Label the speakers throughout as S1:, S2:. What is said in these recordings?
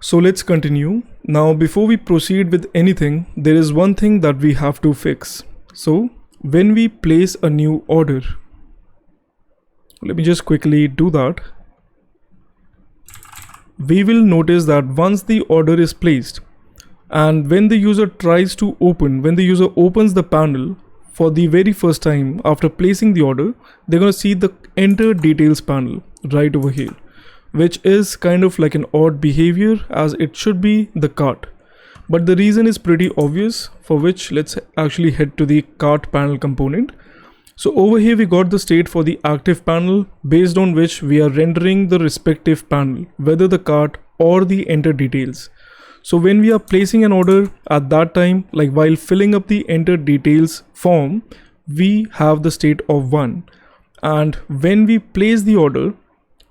S1: So let's continue. Now, before we proceed with anything, there is one thing that we have to fix. So when we place a new order, let me just quickly do that. We will notice that once the order is placed, and when the user tries to open, when the user opens the panel for the very first time after placing the order, they're going to see the enter details panel right over here, which is kind of like an odd behavior as it should be the cart. But the reason is pretty obvious, for which let's actually head to the cart panel component. So over here we got the state for the active panel, based on which we are rendering the respective panel, whether the cart or the enter details. So when we are placing an order at that time, like while filling up the enter details form, we have the state of 1. And when we place the order,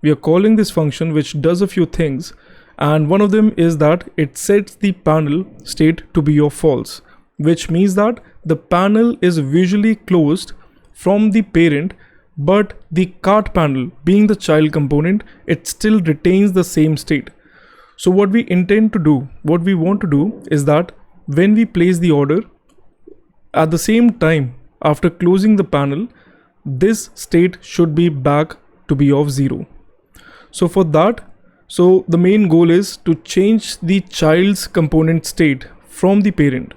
S1: we are calling this function which does a few things, and one of them is that it sets the panel state to be of false, which means that the panel is visually closed from the parent, but the cart panel, being the child component, it still retains the same state. So what we intend to do, what we want to do is that when we place the order, at the same time after closing the panel, this state should be back to be of 0. So for that, so the main goal is to change the child's component state from the parent.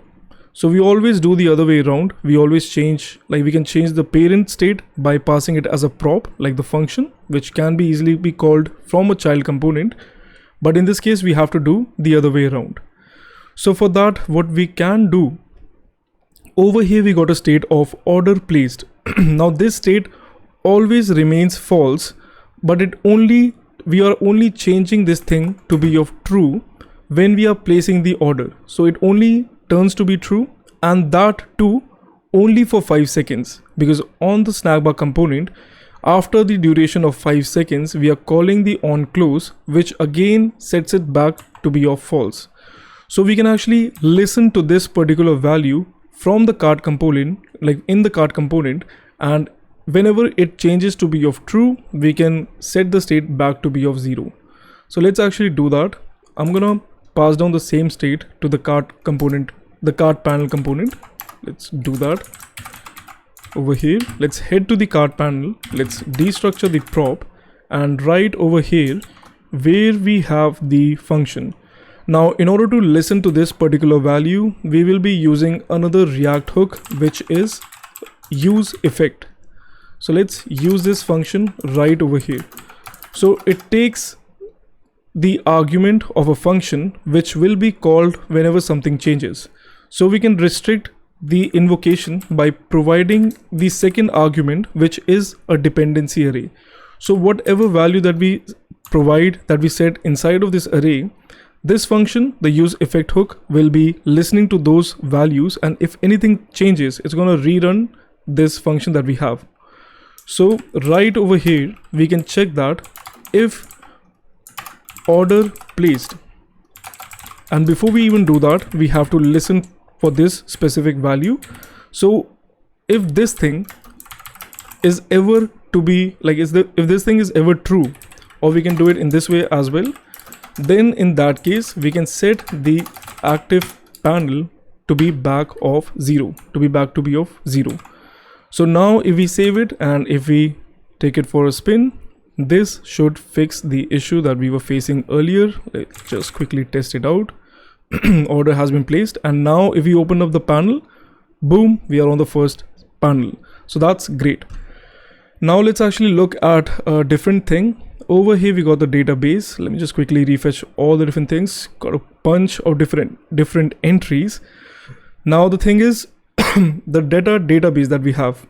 S1: So we always do the other way around. We always change, like we can change the parent state by passing it as a prop, like the function, which can be easily be called from a child component. But in this case, we have to do the other way around. So for that, what we can do, over here we got a state of order placed. Now this state always remains false, but we are only changing this thing to be of true when we are placing the order. So it only turns to be true, and that too only for 5 seconds, because on the snack bar component, after the duration of 5 seconds, we are calling the onClose, which again sets it back to be of false. So we can actually listen to this particular value from the cart component, like in the cart component, and whenever it changes to be of true, we can set the state back to be of 0. So let's actually do that. I'm gonna pass down the same state to the cart component, the cart panel component. Let's do that. Over here, let's head to the cart panel. Let's destructure the prop, and right over here where we have the function. Now, in order to listen to this particular value, we will be using another React hook, which is use effect. So let's use this function right over here. So it takes the argument of a function which will be called whenever something changes. So we can restrict the invocation by providing the second argument, which is a dependency array. So whatever value that we provide, that we set inside of this array, this function, the use effect hook, will be listening to those values, and if anything changes, it's going to rerun this function that we have. So right over here, we can check that if order placed, and before we even do that, we have to listen for this specific value. So if this thing is ever to be like, if this thing is ever true, or we can do it in this way as well, then in that case we can set the active panel to be back of 0, to be back to be of 0. So now if we save it and if we take it for a spin, this should fix the issue that we were facing earlier. Let's just quickly test it out. Order has been placed, and now if we open up the panel, boom, we are on the first panel. So that's great. Now let's actually look at a different thing. Over here we got the database. Let me just quickly refetch all the different things. Got a bunch of different entries. Now the thing is, the Deta Database that we have,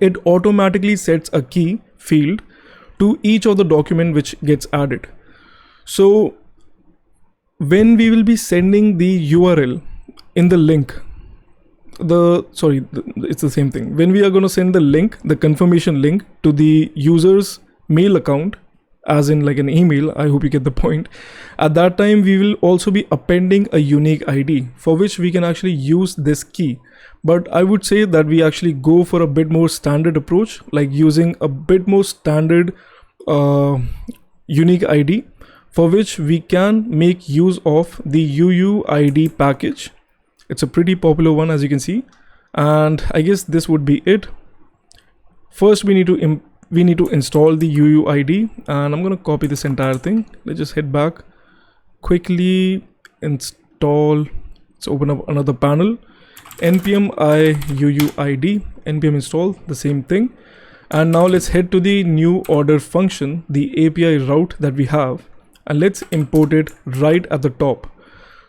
S1: it automatically sets a key field to each of the document which gets added. So when we will be sending the URL in the link, it's the same thing. When we are going to send the link, the confirmation link to the user's mail account, as in like an email, I hope you get the point. At that time, we will also be appending a unique ID for which we can actually use this key. But I would say that we actually go for a bit more standard approach, like using a bit more standard unique ID, for which we can make use of the UUID package. It's a pretty popular one, as you can see, and I guess this would be it. First we need to install the UUID, and I'm gonna copy this entire thing. Let's just head back, quickly install. Let's open up another panel, npm I UUID, npm install, the same thing. And now let's head to the new order function, the API route that we have, and let's import it right at the top.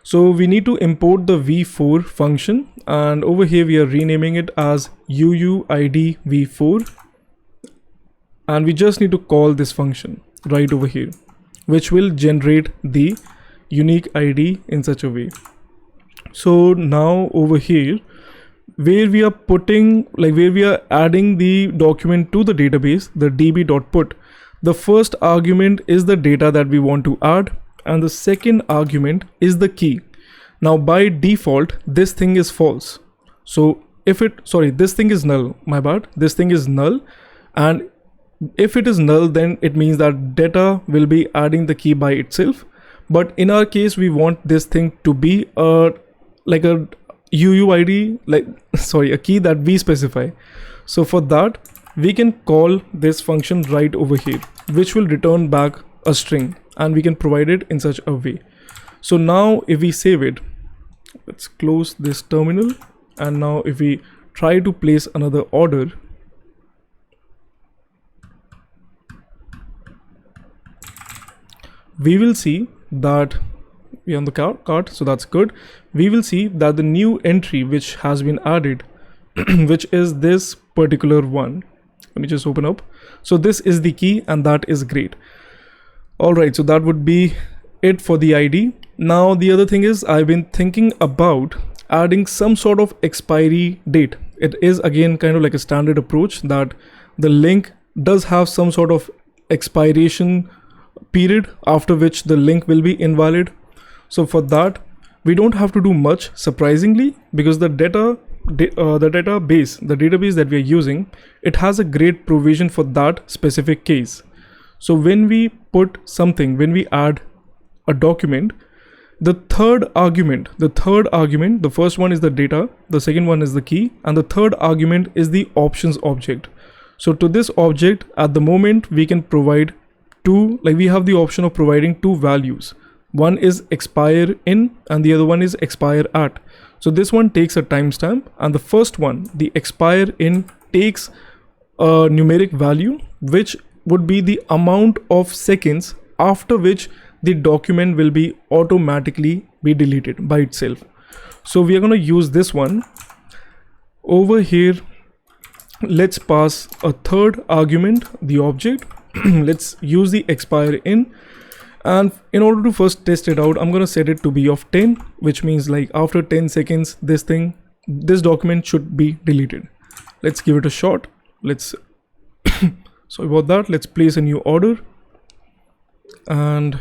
S1: So we need to import the v4 function, and over here we are renaming it as UUID v4, and we just need to call this function right over here, which will generate the unique ID in such a way. So now over here, where we are adding the document to the database, the db.put, the first argument is the data that we want to add, and the second argument is the key. Now by default, this thing is false. So this thing is null, my bad. This thing is null, and if it is null, then it means that data will be adding the key by itself. But in our case, we want this thing to be a UUID, a key that we specify. So for that, we can call this function right over here, which will return back a string, and we can provide it in such a way. So now if we save it, let's close this terminal, and now if we try to place another order, we will see that we are on the cart, so that's good. We will see that the new entry which has been added, which is this particular one. Let me just open up. So this is the key, and that is great. All right, so that would be it for the ID. Now the other thing is, I've been thinking about adding some sort of expiry date. It is again kind of like a standard approach that the link does have some sort of expiration period after which the link will be invalid. So for that, we don't have to do much, surprisingly, because the database that we are using, it has a great provision for that specific case. So when we put something, when we add a document, the third argument, the first one is the data, the second one is the key, and the third argument is the options object. So to this object, at the moment, we can provide we have the option of providing two values. One is expire in, and the other one is expire at. So this one takes a timestamp, and the first one, the expire in, takes a numeric value, which would be the amount of seconds after which the document will be automatically be deleted by itself. So we are going to use this one over here. Let's pass a third argument, the object. Let's use the expire in, and in order to first test it out, I'm going to set it to be of 10, which means like after 10 seconds this document should be deleted. Let's give it a shot. Let's sorry about that. Let's place a new order, and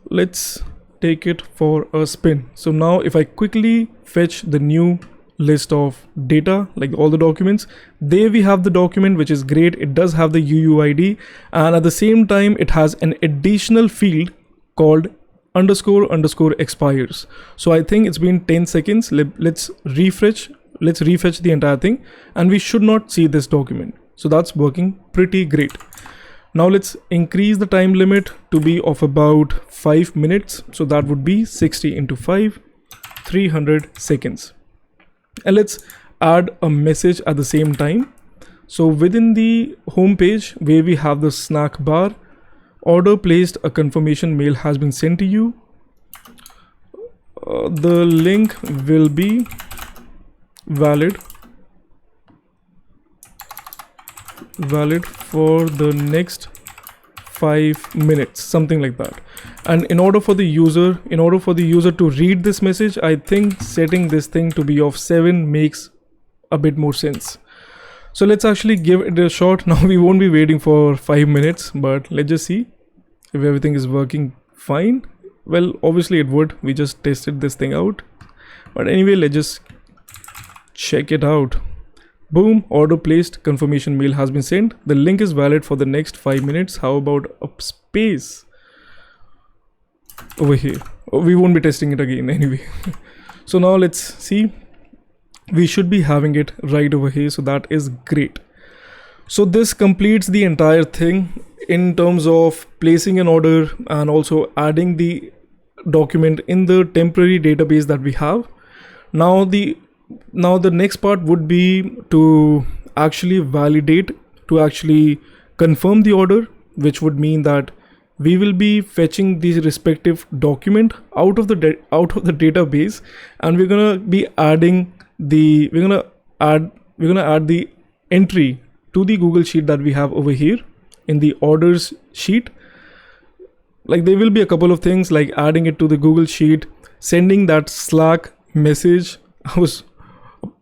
S1: let's take it for a spin. So now if I quickly fetch the new list of data, like all the documents, there we have the document, which is great. It does have the UUID, and at the same time it has an additional field called _ expires. So I think it's been 10 seconds. Let's refresh the entire thing, and we should not see this document. So that's working pretty great. Now let's increase the time limit to be of about 5 minutes. So that would be 60 into 5, 300 seconds. And let's add a message at the same time. So within the home page where we have the snack bar, order placed, a confirmation mail has been sent to you. The link will be valid for the next 5 minutes, something like that. And in order for the user to read this message, I think setting this thing to be of 7 makes a bit more sense. So let's actually give it a shot. Now we won't be waiting for 5 minutes, but let's just see if everything is working fine. Well, obviously it would. We just tested this thing out. But anyway, let's just check it out. Boom, order placed, confirmation mail has been sent. The link is valid for the next 5 minutes. How about a space over here? We won't be testing it again anyway. So now let's see. We should be having it right over here. So that is great. So this completes the entire thing in terms of placing an order and also adding the document in the temporary database that we have. Now the next part would be to actually validate, to actually confirm the order, which would mean that we will be fetching the respective document out of the database, and we're gonna be adding the we're gonna add the entry to the Google Sheet that we have over here in the orders sheet. Like there will be a couple of things like adding it to the Google Sheet, sending that Slack message I was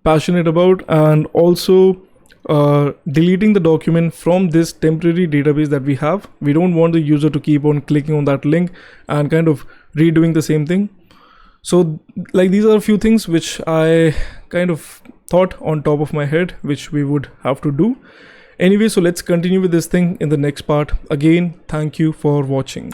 S1: passionate about, and also deleting the document from this temporary database that we have. We don't want the user to keep on clicking on that link and kind of redoing the same thing. So like these are a few things which I kind of thought on top of my head, which we would have to do. Anyway, so let's continue with this thing in the next part. Again, thank you for watching.